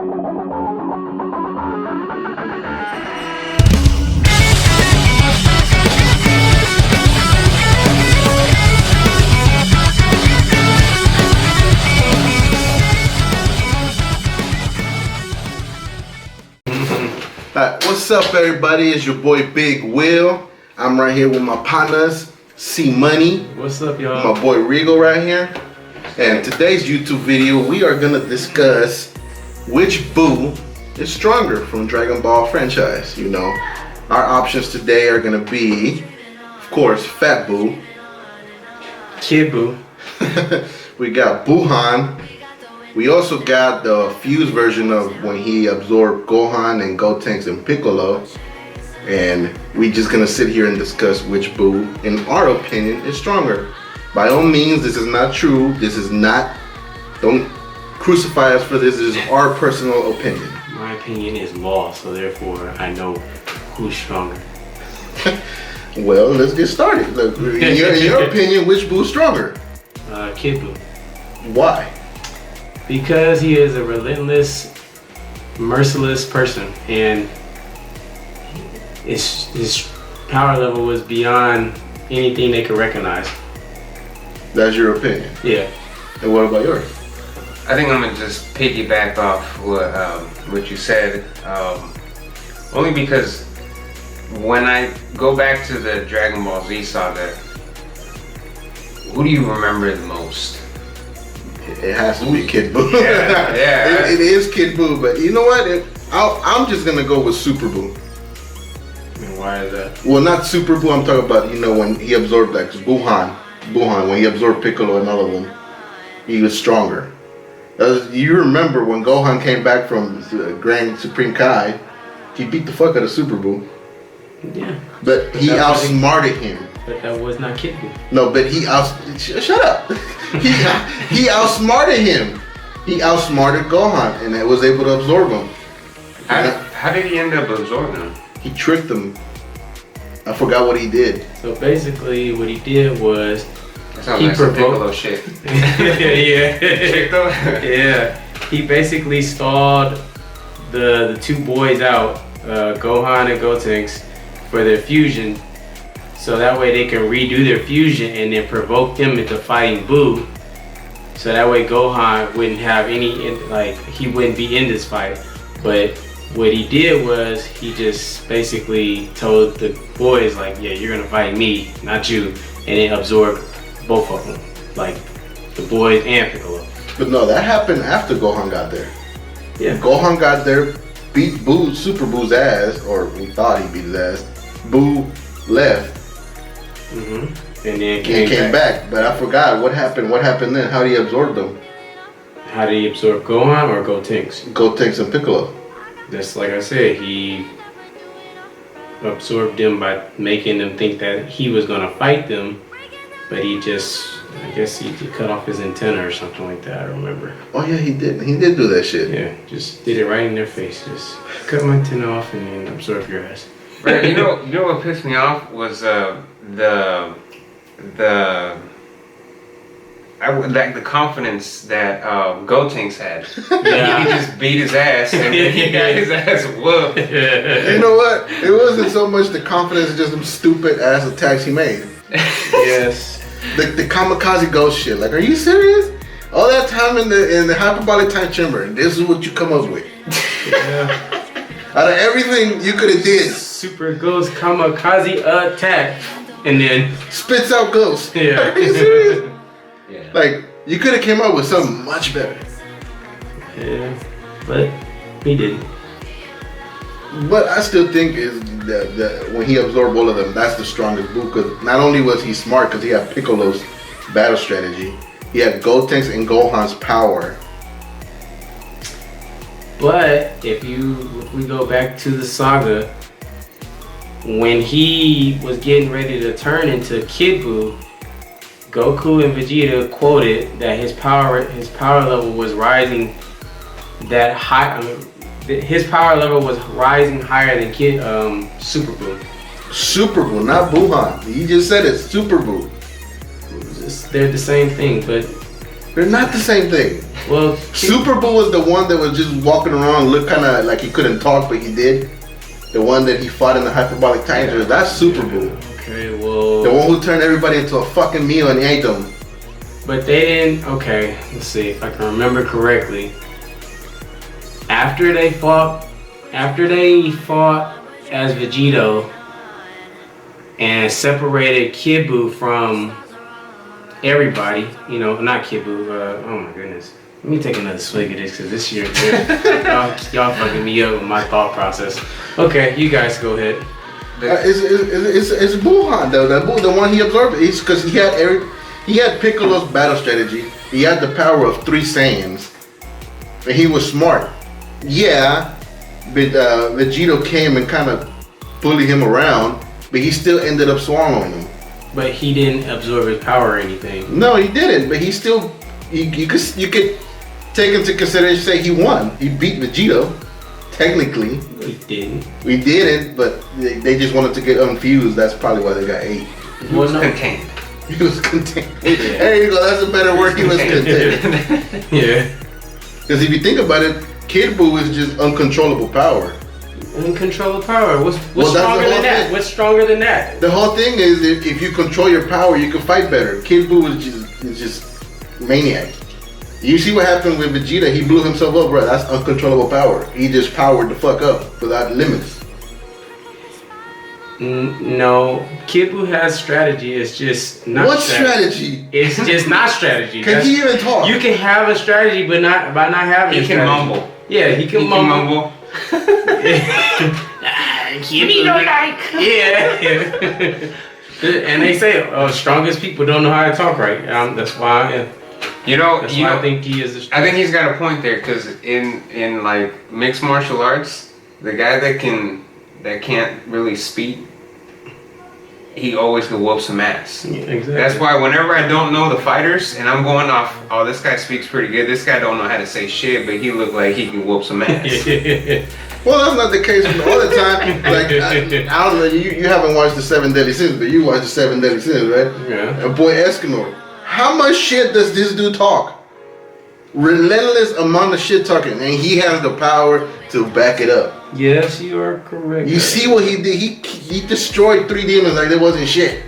What's up, everybody? It's your boy Big Will. I'm right here with my partners, C Money. What's up, y'all? My boy Regal right here. And today's YouTube video, we are gonna discuss which Buu is stronger from Dragon Ball franchise. You know, our options today are gonna be, of course, Fat Buu, Kid Buu. we got Buuhan. We also got the fused version of when he absorbed Gohan and Gotenks and Piccolo. And we just gonna sit here and discuss which Buu, in our opinion, is stronger. By all means, this is not true. This is not, don't crucify us for this. This is our personal opinion. My opinion is law, so therefore I know who's stronger. Well, let's get started. Look, in your opinion, which Buu is stronger? Kid Buu. Why? Because he is a relentless, merciless person, and his power level was beyond anything they could recognize. That's your opinion? Yeah. And what about yours? I think I'm gonna just piggyback off what you said, only because when I go back to the Dragon Ball Z saga, who do you remember the most? It has to be Kid Buu. Yeah. It is Kid Buu, but you know what? I'm just gonna go with Super Buu. And why is that? Well, not Super Buu. I'm talking about, you know, when he absorbed like Buuhan, when he absorbed Piccolo and all of them, he was stronger. You remember when Gohan came back from Grand Supreme Kai, he beat the fuck out of Super Buu. Yeah. But he outsmarted him. But that was not Kid Buu. No, but shut up. He outsmarted him. He outsmarted Gohan and it was able to absorb him. How did he end up absorbing him? He tricked him. I forgot what he did. So basically, what he did was he provoked shit. Yeah. Tricked him? Yeah. He basically stalled the two boys out, Gohan and Gotenks, for their fusion. So that way they can redo their fusion and then provoke them into fighting Buu. So that way Gohan wouldn't have he wouldn't be in this fight. But what he did was he just basically told the boys like, yeah, you're gonna fight me, not you. And it absorbed both of them, like the boys and Piccolo. But no, that happened after Gohan got there. Yeah. Gohan got there, beat Super Buu's ass, or we thought he beat his ass. Buu left. Mm-hmm. And then came back. But I forgot what happened. What happened then? How did he absorb them? How did he absorb Gohan or Gotenks? Gotenks and Piccolo. Just like I said, he absorbed them by making them think that he was gonna fight them, but I guess he cut off his antenna or something like that. I remember. Oh yeah, he did. He did do that shit. Yeah, just did it right in their face. Just cut my antenna off and then absorb your ass. Right. You know what pissed me off was the confidence that Gotenks had. Yeah. He just beat his ass and he got his ass whooped. You know what? It wasn't so much the confidence, it's just them stupid ass attacks he made. Yes. The kamikaze ghost shit. Like, are you serious? All that time in the hyperbolic time chamber, this is what you come up with. Yeah. Out of everything you could have did, Super Ghost kamikaze attack, and then spits out ghosts. Yeah. Are you serious? Yeah. Like, you could have came up with something much better. Yeah, but he didn't. But I still think is that when he absorbed all of them, that's the strongest Buu. Because not only was he smart, because he had Piccolo's battle strategy, he had Gotenks and Gohan's power. But if we go back to the saga, when he was getting ready to turn into Kid Buu, Goku and Vegeta quoted that his power level was rising that high. His power level was rising higher than Super Buu. Super Buu, not Buuhan. He just said it, Super Buu. They're the same thing, but They're not the same thing. Well, Super Buu was the one that was just walking around, looked kind of like he couldn't talk, but he did. The one that he fought in the hyperbolic tiger. That's Super Buu. Okay, well. The one who turned everybody into a fucking meal and ate them. But they didn't. Okay, let's see if I can remember correctly. After they fought as Vegito and separated Kid Buu from everybody, you know, not Kid Buu, oh my goodness. Let me take another swig of this because this year, y'all fucking me up with my thought process. Okay, you guys go ahead. It's Buhan though. The one he absorbed. It's because he had Piccolo's battle strategy. He had the power of 3 Saiyans, and he was smart. Yeah, but Vegito came and kind of bullied him around, but he still ended up swallowing him. But he didn't absorb his power or anything. No, he didn't. But he still, you could take into consideration, say he won. He beat Vegito, technically. We didn't. We didn't, but they just wanted to get unfused. That's probably why they got 8. He was contained. He was contained. There you go. That's a better word. He was contained. Yeah. Because if you think about it, Kid Buu is just uncontrollable power. Uncontrollable power. What's stronger than that? What's stronger than that? The whole thing is if you control your power, you can fight better. Kid Buu is just maniac. You see what happened with Vegeta? He blew himself up, right? That's uncontrollable power. He just powered the fuck up without limits. No, Kid Buu has strategy. It's just not. What strategy? It's just not strategy. Can he even talk? You can have a strategy, but not by not having. He can mumble. Yeah, he can mumble. Give me no like. Yeah. And they say strongest people don't know how to talk right. That's why. I think he is. I think he's got a point there because in like mixed martial arts, the guy that can't really speak, he always can whoop some ass. Yeah, exactly. That's why whenever I don't know the fighters and I'm going off, oh, this guy speaks pretty good. This guy don't know how to say shit, but he look like he can whoop some ass. Well, that's not the case all the time. Like I don't know, you haven't watched the 7 Deadly Sins, but you watched the 7 Deadly Sins, right? Yeah. And boy, Escanor, how much shit does this dude talk? Relentless amount of shit talking, and he has the power to back it up. Yes, you are correct. You see what he did? He destroyed 3 demons like there wasn't shit.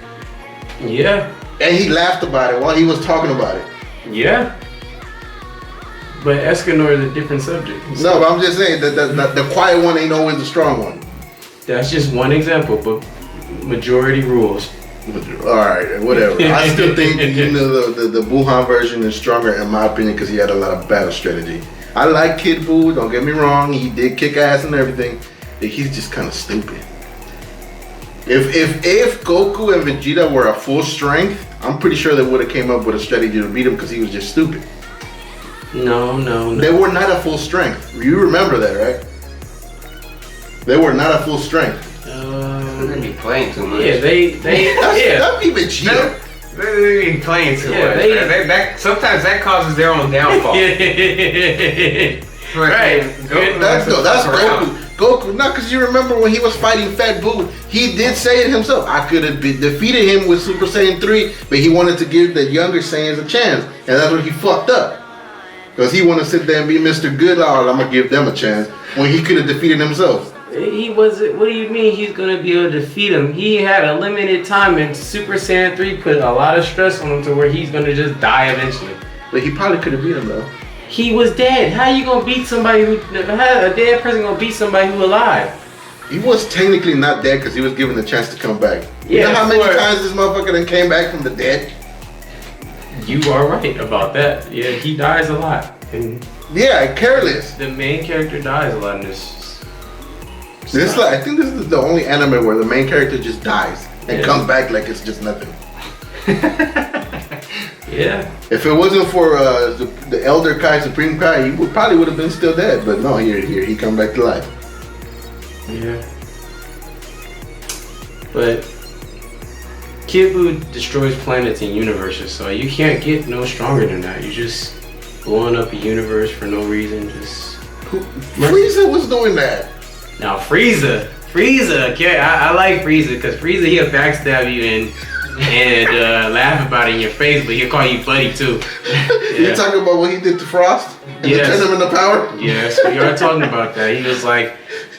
Yeah. And he laughed about it while he was talking about it. Yeah. But Escanor is a different subject. No, but I'm just saying that the quiet one ain't always the strong one. That's just one example, but majority rules. Alright, whatever. I still think the Buhan version is stronger in my opinion because he had a lot of battle strategy. I like Kid Buu, don't get me wrong, he did kick ass and everything, but he's just kind of stupid. If Goku and Vegeta were at full strength, I'm pretty sure they would have came up with a strategy to beat him because he was just stupid. No. They were not at full strength. You remember that, right? They were not at full strength. They be playing too much. Yeah, That'd be Vegeta. They be playing too much. Sometimes that causes their own downfall. Right. That's Goku. Goku, no, because you remember when he was fighting Fat Buu, he did say it himself. I could have defeated him with Super Saiyan 3, but he wanted to give the younger Saiyans a chance, and that's where he fucked up. Because he wanted to sit there and be Mr. Good, I'm going to give them a chance, when he could have defeated himself. He wasn't. What do you mean he's gonna be able to defeat him? He had a limited time, and Super Saiyan 3 put a lot of stress on him to where he's gonna just die eventually. But he probably could have beat him though. He was dead. How you gonna beat somebody who? How a dead person gonna beat somebody who alive? He was technically not dead because he was given the chance to come back. You know how many times this motherfucker then came back from the dead? You are right about that. Yeah, he dies a lot. And yeah, careless. The main character dies a lot in this. I think this is the only anime where the main character just dies and comes back like it's just nothing. Yeah. If it wasn't for the Elder Kai, Supreme Kai, he probably would have been still dead. But no, here he come back to life. Yeah. But Kid Buu destroys planets and universes, so you can't get no stronger than that. You just blowing up a universe for no reason. Frieza was doing that. Now Frieza, okay, I like Frieza because Frieza he'll backstab you and and laugh about it in your face, but he'll call you buddy too. You talking about what he did to Frost? And Yes. turn him into power? Yes, we are talking about that. He was like,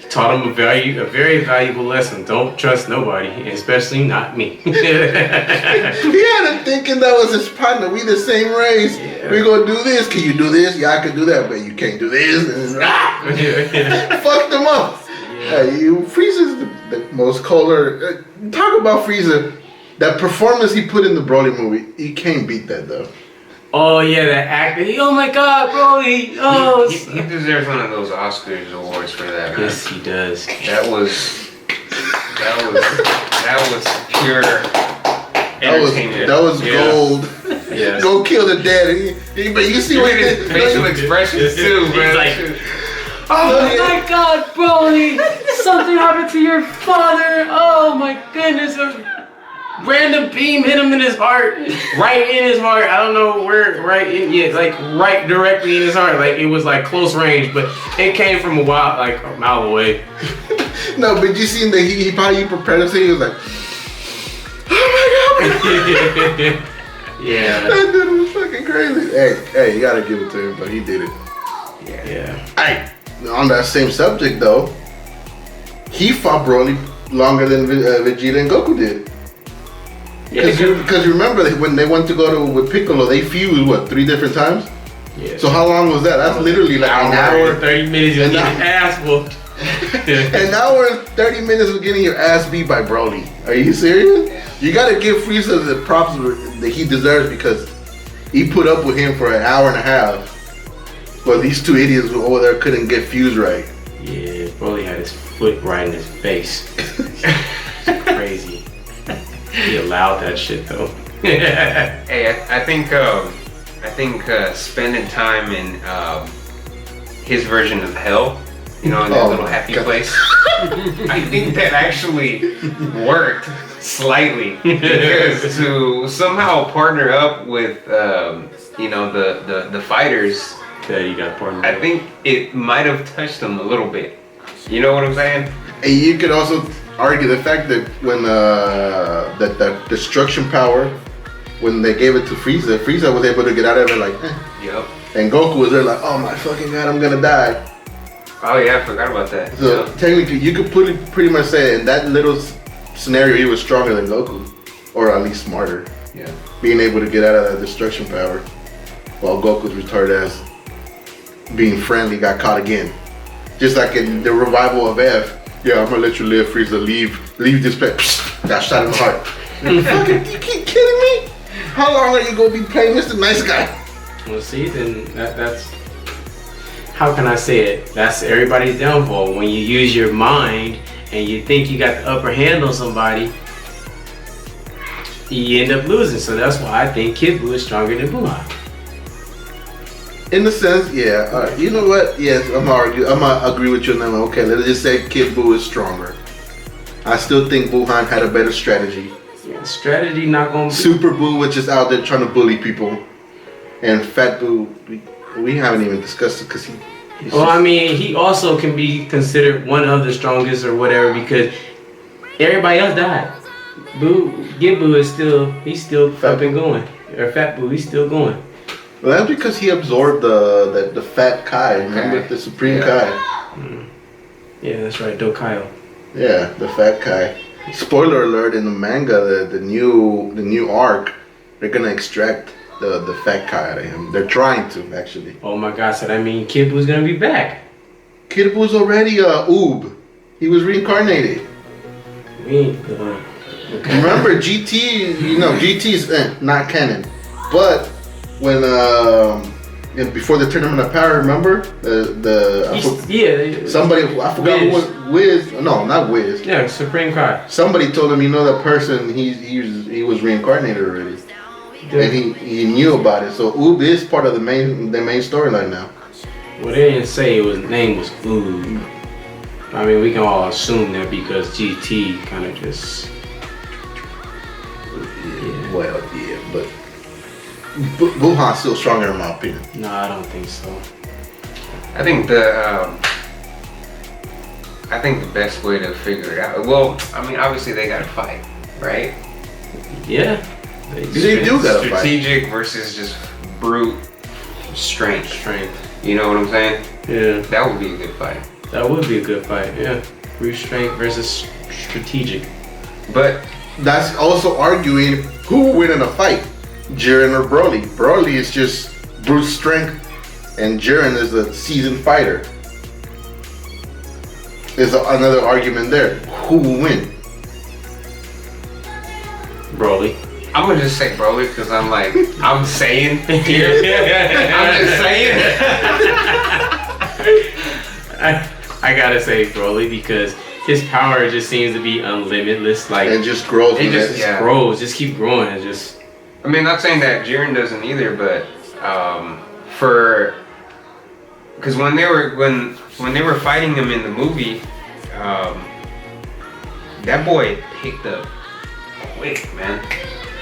taught him a very valuable lesson. Don't trust nobody, especially not me. He had him thinking that was his partner. We the same race. Yeah. We gonna do this. Can you do this? Yeah, I can do that, but you can't do this. And fucked him up. Hey, Frieza's the most color. Talk about Frieza. That performance he put in the Broly movie, you can't beat that though. Oh yeah, that acting. Oh my God, Broly. Oh. He deserves one of those Oscars awards for that. Man. Yes, he does. That was pure entertainment. That was Yeah. gold. Yes. Go kill the dead. But you see what he His did. facial expressions too, He's man. like, oh my God, Broly! Something happened to your father. Oh my goodness! A random beam hit him in his heart, right in his heart. I don't know where, like directly in his heart. Like it was like close range, but it came from a mile away. No, but you seen that he probably prepared himself. He was like, oh my God. Yeah. That dude was fucking crazy. Hey, you gotta give it to him, but he did it. Yeah. Hey, on that same subject though, he fought Broly longer than Vegeta and Goku did. Because you remember when they went to go with Piccolo, they fused what 3 different times. Yeah. So how long was that? That's literally like an hour. 30 minutes of getting ass whooped. An hour and 30 minutes of getting your ass beat by Broly. Are you serious? You gotta give Frieza the props that he deserves because he put up with him for an hour and a half. But these 2 idiots over there couldn't get fused right. Yeah, Broly had his foot right in his face. It's crazy. He allowed that shit though. Hey, I think spending time in his version of hell, you know, in that little happy place, I think that actually worked slightly because to somehow partner up with you know the fighters, That you got partnered. I think it might have touched them a little bit. You know what I'm saying? And you could also argue the fact that when that destruction power, when they gave it to Frieza, Frieza was able to get out of it like, Yep. and Goku was there like, oh my fucking God, I'm gonna die. Oh yeah, I forgot about that. So Yep. technically, you could pretty much say in that little scenario, he was stronger than Goku, or at least smarter, Yeah. being able to get out of that destruction power, while Goku's retarded ass being friendly got caught again. Just like in the revival of F. Yeah, I'm gonna let you live, Frieza. Leave this place. Got shot in the heart. Fucking, you keep kidding me? How long are you gonna be playing Mr. Nice Guy? Well, see, then that's how can I say it? That's everybody's downfall. When you use your mind and you think you got the upper hand on somebody, you end up losing. So that's why I think Kid Buu is stronger than Buhan. In the sense, yeah. You know what? Yes, I'm gonna agree with you on that one. Okay, let's just say Kid Buu is stronger. I still think Buhan had a better strategy. Yeah, strategy not gonna be. Super Buu was just out there trying to bully people, and Fat Buu, we haven't even discussed it because he's Well, I mean, he also can be considered one of the strongest or whatever because everybody else died. Kid Buu is still up and going. Or Fat Buu, he's still going. Well, that's because he absorbed the fat Kai. Remember the Supreme Kai? Yeah, that's right, Dokaio. Yeah, the fat Kai. Spoiler alert! In the manga, the new arc, they're gonna extract the fat Kai out of him. They're trying to actually. Oh my God! So that means Kid Buu's gonna be back. Kid Buu's already Oob. He was reincarnated. Remember GT? You know GT's not canon, but when before the Tournament of Power, remember somebody I forgot who was Wiz. No, not Wiz. Yeah, Supreme Kai. Somebody told him, you know, that person he was reincarnated already, and he knew about it. So Oob is part of the main storyline now. Well, they didn't say his name was Oob. I mean, we can all assume that because GT kind of just. Yeah. Well, yeah, but Buhan's still stronger in my opinion. No, I don't think so. I think the best way to figure it out. Well, I mean, obviously they gotta fight, right? Yeah. They do gotta fight. Strategic versus just brute strength. You know what I'm saying? Yeah. That would be a good fight. That would be a good fight. Yeah. Brute strength versus strategic. But that's also arguing who will win in a fight, Jiren or Broly. Broly is just brute strength, and Jiren is a seasoned fighter. There's another argument there. Who will win? Broly. I'm gonna just say Broly because I'm saying here. I'm just saying. I gotta say Broly because his power just seems to be unlimitless. Like it just grows. It just grows. Just keep growing. It just. I mean, not saying that Jiren doesn't either, but because when they were fighting him in the movie, that boy picked up quick, man.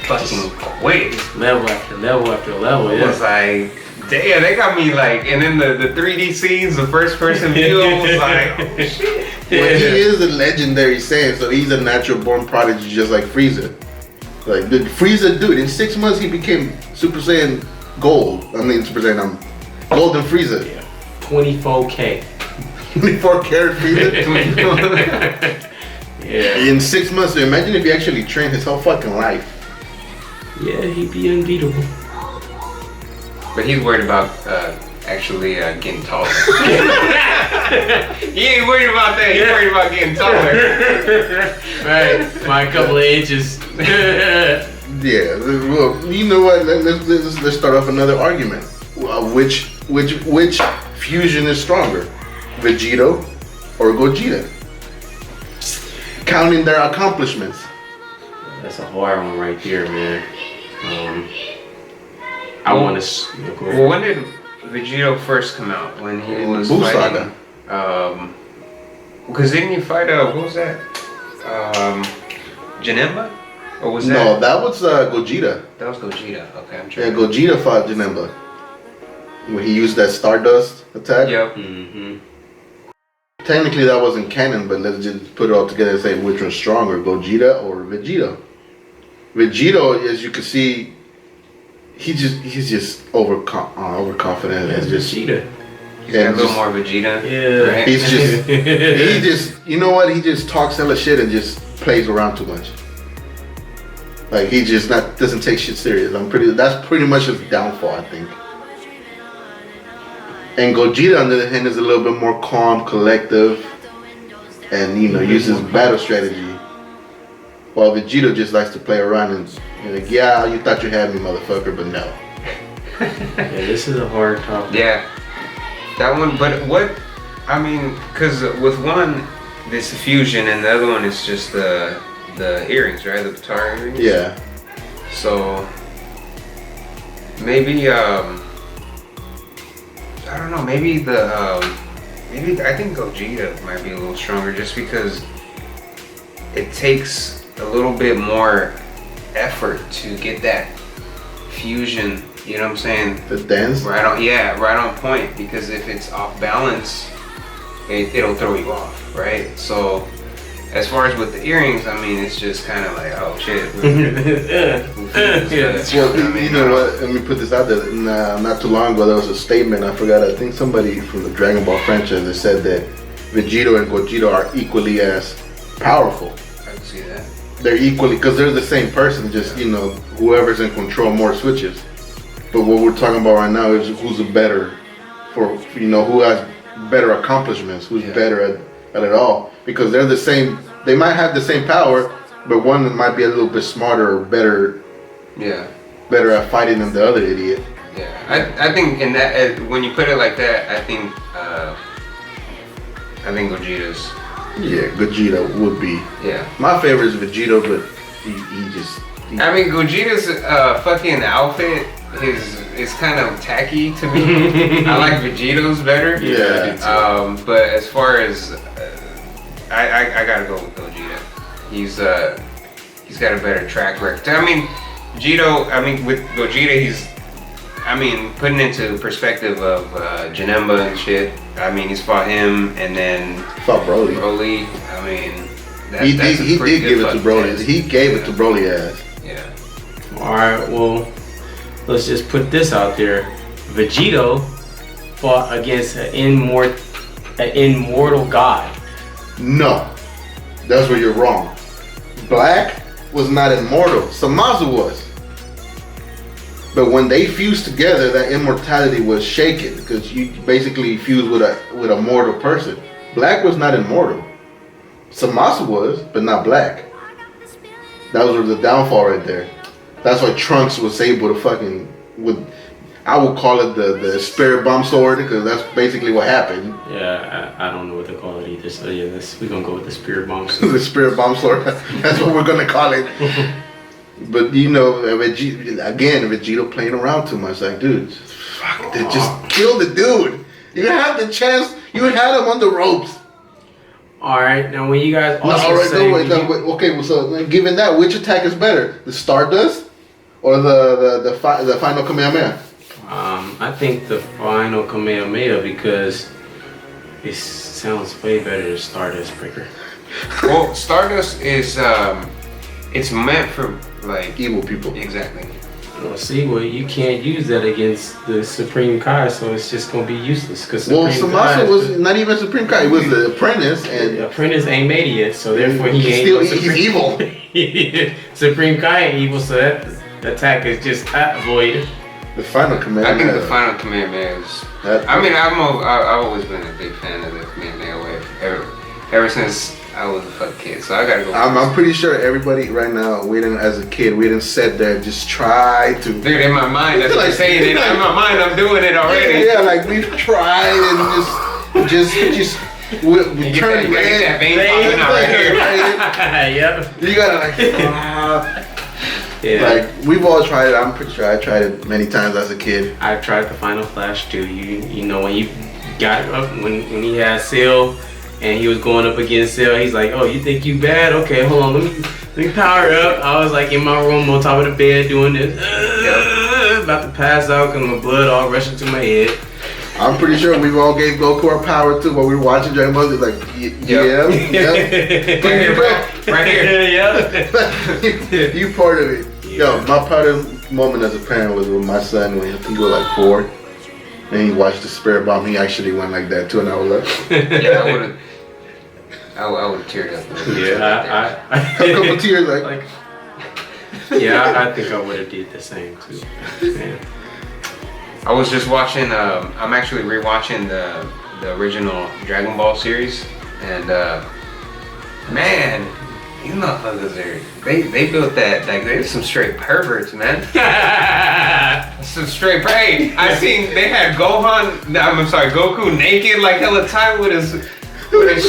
Fucking quick. Level after level after level. It was like, damn, they got me like, and then the 3D scenes, the first person view, I was like, oh shit. Well, he is a legendary Saiyan, so he's a natural born prodigy just like Frieza. Like, Frieza, dude, in 6 months he became Super Saiyan Gold. Super Saiyan, Golden Frieza. Yeah. 24K. 24 karat Frieza? Yeah. In 6 months, so imagine if he actually trained his whole fucking life. Yeah, he'd be unbeatable. But he's worried about actually getting taller. He ain't worried about that. He's worried about getting taller. Right, by a couple of inches. Yeah. Well, you know what? Let's start off another argument. Which fusion is stronger, Vegito or Gogeta? Counting their accomplishments. That's a hard one right there, man. I want to. Well, when did Vegito first come out? When he was Buu fighting? Saga. Because didn't he fight? What was that? Janemba? Or was that? No, that was Gogeta. That was Gogeta. Okay, I'm Yeah, trying. Gogeta fought Janemba when he used that Stardust attack. Yep. Mm-hmm. Technically, that wasn't canon, but let's just put it all together and say which one's stronger, Gogeta or Vegito. Vegito, as you can see, he's just overconfident and just Vegeta. He's got a little more Vegeta. Yeah. Right? he's just you know what? He just talks hella shit and just plays around too much. Like he just doesn't take shit serious. That's pretty much his downfall, I think. And Gogeta, on the other hand, is a little bit more calm, collective, and uses battle strategy. While Vegito just likes to play around and like, yeah, you thought you had me, motherfucker, but no. Yeah, this is a hard topic. Yeah, that one. But because with one, this fusion, and the other one is just the earrings, right? The guitar earrings. Yeah. So maybe I don't know. Maybe I think Gogeta might be a little stronger just because it takes a little bit more effort to get that fusion. You know what I'm saying? The dance. Right on point. Because if it's off balance, it'll throw you off, right? So as far as with the earrings, it's just kind of like, oh shit. Well, you know what? Let me put this out there. Not too long ago, there was a statement. I forgot. I think somebody from the Dragon Ball franchise that said that Vegito and Gogeta are equally as powerful. I can see that. They're equally, because they're the same person. Just whoever's in control more switches. But what we're talking about right now is who's better who has better accomplishments, who's better at it all. Because they're the same. They might have the same power, but one might be a little bit smarter or better. Yeah. Better at fighting than the other idiot. Yeah, I think in that when you put it like that, I think Gogeta's. Yeah, Gogeta would be. Yeah. My favorite is Vegito, but he Gogeta's fucking outfit is kind of tacky to me. I like Vegito's better. Yeah. But as far as I gotta go with Gogeta. He's got a better track record. Vegito. With Gogeta, he's. Putting into perspective of Janemba and shit. He's fought him and then fought Broly. He did give it to Broly. He gave it to Broly ass. Yeah. Alright, well, let's just put this out there. Vegito fought against an immortal god. No, that's where you're wrong. Black was not immortal. Samazu was. But when they fused together, that immortality was shaken because you basically fused with a mortal person. Black was not immortal. Samasu was, but not Black. That was the downfall right there. That's why Trunks was able to fucking I would call it the spirit bomb sword because that's basically what happened. Yeah, I don't know what to call it either. So yeah, we're gonna go with the spirit bomb sword. The spirit bomb sword. That's what we're gonna call it. But you know, Vegito playing around too much. Like, dude, just kill the dude. You had the chance. You had him on the ropes. All right, now when you guys also wait, okay. Well, so given that, which attack is better, the Stardust or the final Kamehameha? I think the final Kamehameha because it sounds way better than Stardust Breaker. Well, Stardust is it's meant for like Evil people. Exactly. Well, see, you can't use that against the Supreme Kai, so it's just gonna be useless. Cause Samasa was not even Supreme Kai; he was the apprentice, and the apprentice ain't made it yet, so therefore he ain't. He's evil. Supreme Kai ain't evil, so that attack is just void. The final Kamehameha. I think the final Kamehameha is. I mean, I've always been a big fan of the Kamehameha wave ever since I was a fucking kid. So I gotta go. I'm pretty sure everybody right now, as a kid, we didn't sit there just try to. Dude, in my mind, that's like saying it. In my mind, I'm doing it already. Yeah, like we've tried and just. We turn red. That vein popping out right here. Yep. You gotta like. Yeah. Like we've all tried it. I'm pretty sure I tried it many times as a kid. I tried the Final Flash too. You know when you got up when he had Cell and he was going up against Cell, he's like, oh, you think you bad? Okay, hold on, let me power up. I was like in my room on top of the bed doing this, about to pass out because my blood all rushing to my head. I'm pretty sure we've all gave Goku our power too while we were watching Dragon Ball Z. Like, yeah. Right here. Yeah. You part of it. Yo, my proudest moment as a parent was with my son when he was like 4. And he watched the spirit bomb. He actually went like that too, and I was like, yeah, I would have teared up. Yeah, a couple tears like yeah, I think I would have did the same too. Man. I was just watching. I'm actually rewatching the original Dragon Ball series, and man, these motherfuckers they built that like they're some straight perverts, man. Some straight prey. I seen they had Goku naked like hella time with his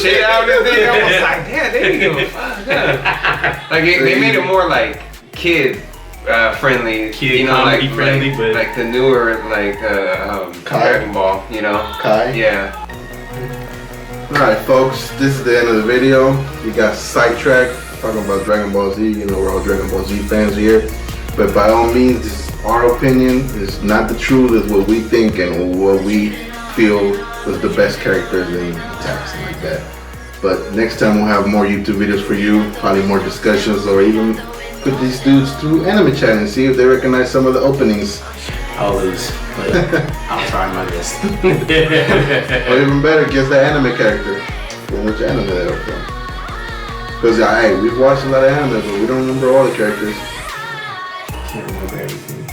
shit out and thing. I was like, damn, they didn't give a fuck. Yeah. Like they made it more like kid friendly, kid, you know, like friendly, but like the newer Dragon Ball, you know. Kai. Yeah. Alright folks, this is the end of the video. We got sidetracked talking about Dragon Ball Z. You know, we're all Dragon Ball Z fans here. But by all means, this is our opinion. It's not the truth. It's what we think and what we feel was the best characters and attacks and like that. But next time we'll have more YouTube videos for you, probably more discussions, or even put these dudes through anime chat and see if they recognize some of the openings. I'll lose, but I'll try my best. Or even better, guess the anime character. From which anime they are from. Because hey, we've watched a lot of anime, but we don't remember all the characters. Can't remember everything.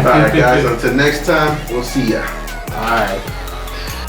Alright guys, until next time, we'll see ya. Alright.